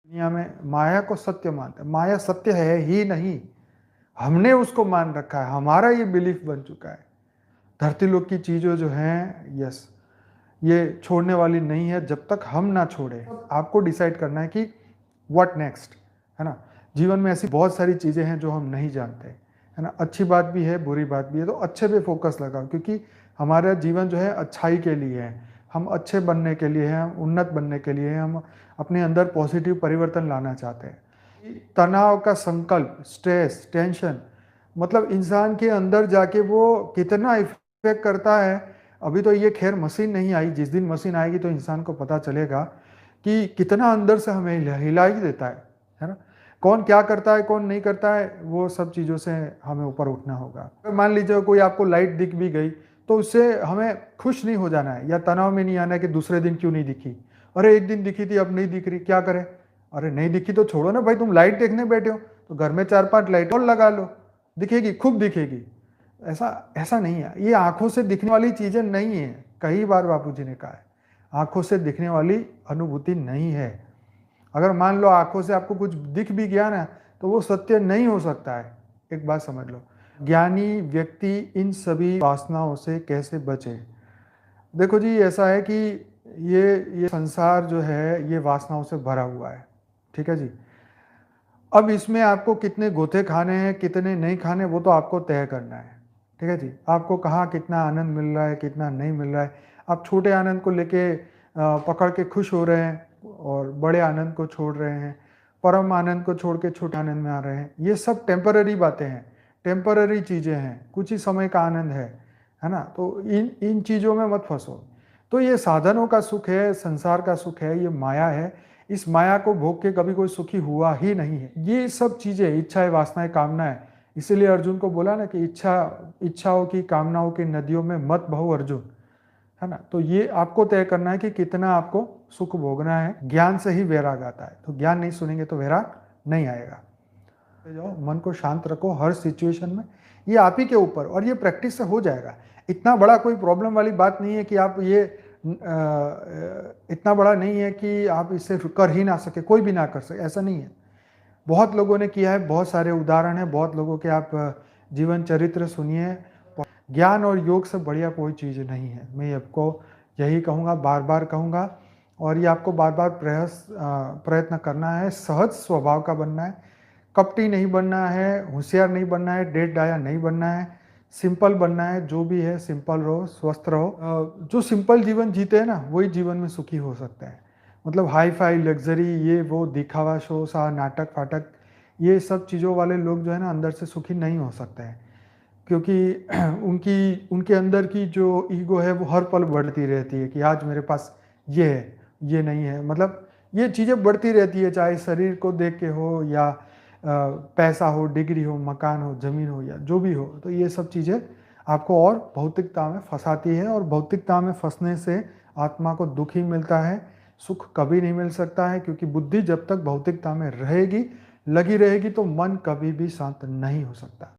दुनिया में माया को सत्य मानते हैं। माया सत्य है ही नहीं, हमने उसको मान रखा है, हमारा ये बिलीफ बन चुका है। धरती लोक की चीज़ें जो हैं, यस, ये छोड़ने वाली नहीं है जब तक हम ना छोड़ें। आपको डिसाइड करना है कि व्हाट नेक्स्ट, है ना। जीवन में ऐसी बहुत सारी चीज़ें हैं जो हम नहीं जानते, है ना। अच्छी बात भी है, बुरी बात भी है, तो अच्छे पे फोकस लगाओ, क्योंकि हमारा जीवन जो है अच्छाई के लिए है। हम अच्छे बनने के लिए हैं, हम उन्नत बनने के लिए हैं, हम अपने अंदर पॉजिटिव परिवर्तन लाना चाहते हैं। तनाव का संकल्प, स्ट्रेस, टेंशन, मतलब इंसान के अंदर जाके वो कितना इफेक्ट करता है। अभी तो ये खैर मशीन नहीं आई, जिस दिन मशीन आएगी तो इंसान को पता चलेगा कि कितना अंदर से हमें हिला ही देता है ना। कौन क्या करता है, कौन नहीं करता है, वो सब चीज़ों से हमें ऊपर उठना होगा। अगर मान लीजिए कोई आपको लाइट दिख भी गई तो उससे हमें खुश नहीं हो जाना है, या तनाव में नहीं आना है कि दूसरे दिन क्यों नहीं दिखी, अरे एक दिन दिखी थी अब नहीं दिख रही, क्या करें। अरे नहीं दिखी तो छोड़ो ना भाई, तुम लाइट देखने बैठे हो तो घर में 4-5 लाइट और लगा लो, दिखेगी, खूब दिखेगी। ऐसा ऐसा नहीं है, ये आंखों से दिखने वाली चीज़ें नहीं है। कई बार बापूजी ने कहा है, आंखों से दिखने वाली अनुभूति नहीं है। अगर मान लो आंखों से आपको कुछ दिख भी गया ना, तो वो सत्य नहीं हो सकता है। एक बात समझ लो, ज्ञानी व्यक्ति इन सभी वासनाओं से कैसे बचे। देखो जी, ऐसा है कि ये संसार जो है ये वासनाओं से भरा हुआ है, ठीक है जी। अब इसमें आपको कितने गोते खाने हैं, कितने नहीं खाने, वो तो आपको तय करना है, ठीक है जी। आपको कहाँ कितना आनंद मिल रहा है, कितना नहीं मिल रहा है। आप छोटे आनंद को लेके पकड़ के खुश हो रहे हैं और बड़े आनंद को छोड़ रहे हैं, परम आनंद को छोड़ के छोटे आनंद में आ रहे हैं। ये सब टेम्पररी बातें हैं, टेम्पररी चीज़ें हैं, कुछ ही समय का आनंद है ना। तो इन इन चीज़ों में मत फंसो। तो ये साधनों का सुख है, संसार का सुख है, ये माया है। इस माया को भोग के कभी कोई सुखी हुआ ही नहीं है। ये सब चीज़ें, इच्छाएं, वासनाएं, कामनाएं, इसीलिए अर्जुन को बोला ना कि इच्छाओं की, कामनाओं की नदियों में मत बहो अर्जुन, है ना। तो ये आपको तय करना है कि कितना आपको सुख भोगना है। ज्ञान से ही वैराग आता है, तो ज्ञान नहीं सुनेंगे तो वैराग नहीं आएगा। जाओ, मन को शांत रखो हर सिचुएशन में, ये आप ही के ऊपर, और ये प्रैक्टिस से हो जाएगा। इतना बड़ा कोई प्रॉब्लम वाली बात नहीं है कि आप ये इतना बड़ा नहीं है कि आप इसे कर ही ना सके, कोई भी ना कर सके, ऐसा नहीं है। बहुत लोगों ने किया है, बहुत सारे उदाहरण हैं, बहुत लोगों के आप जीवन चरित्र सुनिए। ज्ञान और योग से बढ़िया कोई चीज़ नहीं है। मैं आपको यही कहूँगा, बार बार कहूँगा, और ये आपको बार बार प्रयत्न करना है। सहज स्वभाव का बनना है, कपटी नहीं बनना है, होशियार नहीं बनना है, डेढ़ डाया नहीं बनना है, सिंपल बनना है। जो भी है सिंपल रहो, स्वस्थ रहो। जो सिंपल जीवन जीते हैं ना, वही जीवन में सुखी हो सकते हैं। मतलब हाई फाई लग्जरी, ये वो दिखावा, शो सा, नाटक फाटक, ये सब चीज़ों वाले लोग जो है ना, अंदर से सुखी नहीं हो सकते हैं। क्योंकि उनके अंदर की जो ईगो है वो हर पल बढ़ती रहती है कि आज मेरे पास ये है, ये नहीं है। मतलब ये चीज़ें बढ़ती रहती है, चाहे शरीर को देख के हो, या पैसा हो, डिग्री हो, मकान हो, ज़मीन हो, या जो भी हो। तो ये सब चीज़ें आपको और भौतिकता में फंसाती है, और भौतिकता में फंसने से आत्मा को दुख ही मिलता है, सुख कभी नहीं मिल सकता है। क्योंकि बुद्धि जब तक भौतिकता में रहेगी, लगी रहेगी, तो मन कभी भी शांत नहीं हो सकता।